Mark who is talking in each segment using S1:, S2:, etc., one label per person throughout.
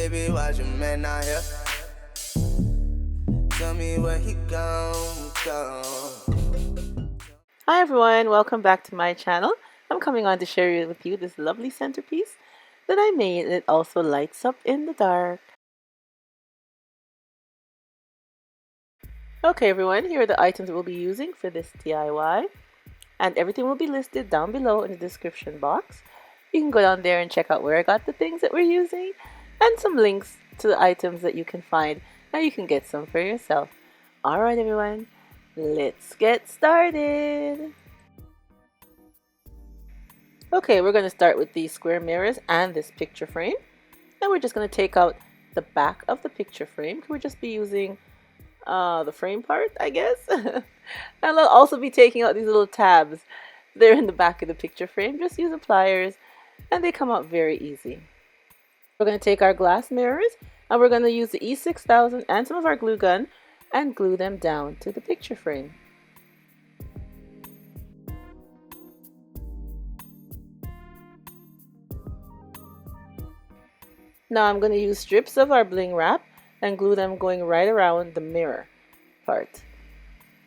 S1: baby, watch your man out here. Tell me where he gone.
S2: Hi everyone, welcome back to my channel. I'm coming on to share with you this lovely centerpiece that I made. It also lights up in the dark. Okay everyone, here are the items we'll be using for this DIY. And everything will be listed down below in the description box. You can go down there and check out where I got the things that we're using and some links to the items that you can find. Now you can get some for yourself. Alright everyone, let's get started. Okay, we're going to start with these square mirrors and this picture frame. And we're just going to take out the back of the picture frame. We'll just be using the frame part, I guess. And I'll also be taking out these little tabs. They're in the back of the picture frame. Just use the pliers and they come out very easy. We're going to take our glass mirrors and we're going to use the E6000 and some of our glue gun and glue them down to the picture frame. Now I'm going to use strips of our bling wrap and glue them going right around the mirror part.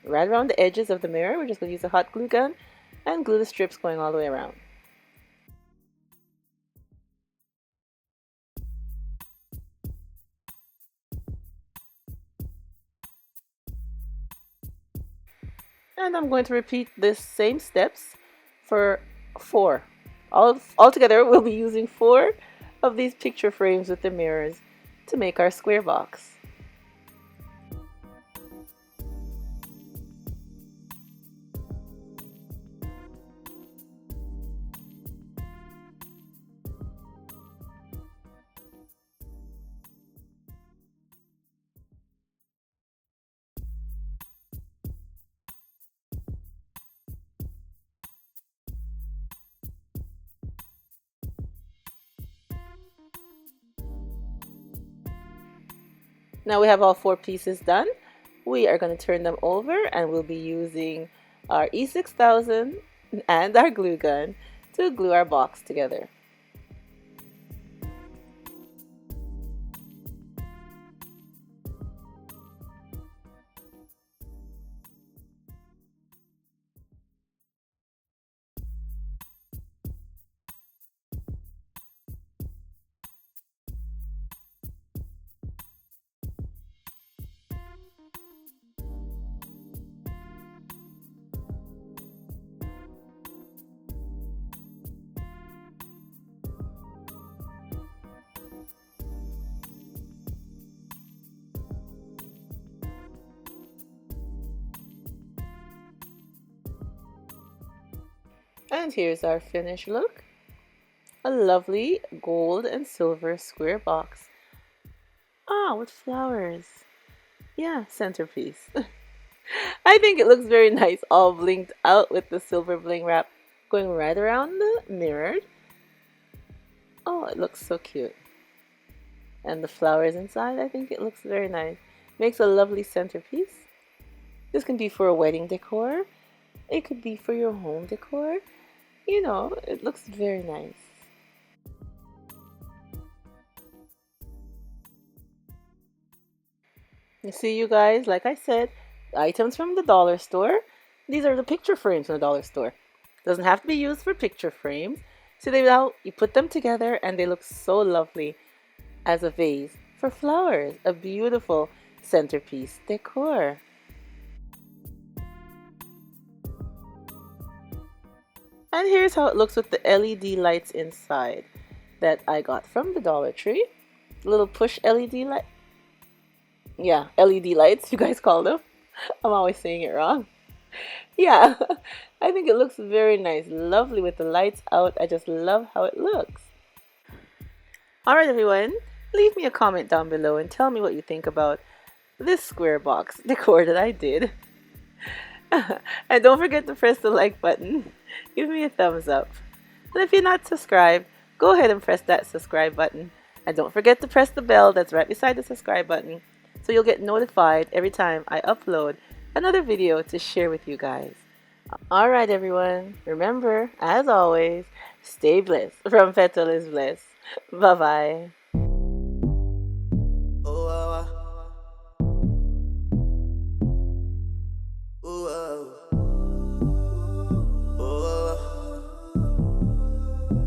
S2: Right around the edges of the mirror, we're just going to use a hot glue gun and glue the strips going all the way around. And I'm going to repeat this same steps for 4. Altogether, we'll be using 4 of these picture frames with the mirrors to make our square box. Now we have all 4 pieces done. We are going to turn them over and we'll be using our E6000 and our glue gun to glue our box together. And here's our finished look. A lovely gold and silver square box. Ah, with flowers. Yeah, centerpiece. I think it looks very nice, all blinged out with the silver bling wrap going right around the mirror. Oh, it looks so cute. And the flowers inside, I think it looks very nice. Makes a lovely centerpiece. This can be for a wedding decor. It could be for your home decor. You know, it looks very nice. You see, you guys, like I said, items from the dollar store. These are the picture frames from the dollar store. Doesn't have to be used for picture frames. So you put them together and they look so lovely as a vase for flowers. A beautiful centerpiece decor. And here's how it looks with the LED lights inside that I got from the Dollar Tree. Little push LED light. Yeah, LED lights, you guys call them. I'm always saying it wrong. Yeah, I think it looks very nice. Lovely with the lights out. I just love how it looks. Alright everyone, leave me a comment down below and tell me what you think about this square box decor that I did. And don't forget to press the like button. Give me a thumbs up. And if you're not subscribed, go ahead and press that subscribe button. And don't forget to press the bell that's right beside the subscribe button so you'll get notified every time I upload another video to share with you guys. Alright everyone, remember, as always, stay blessed from Petalisbless. Bye bye.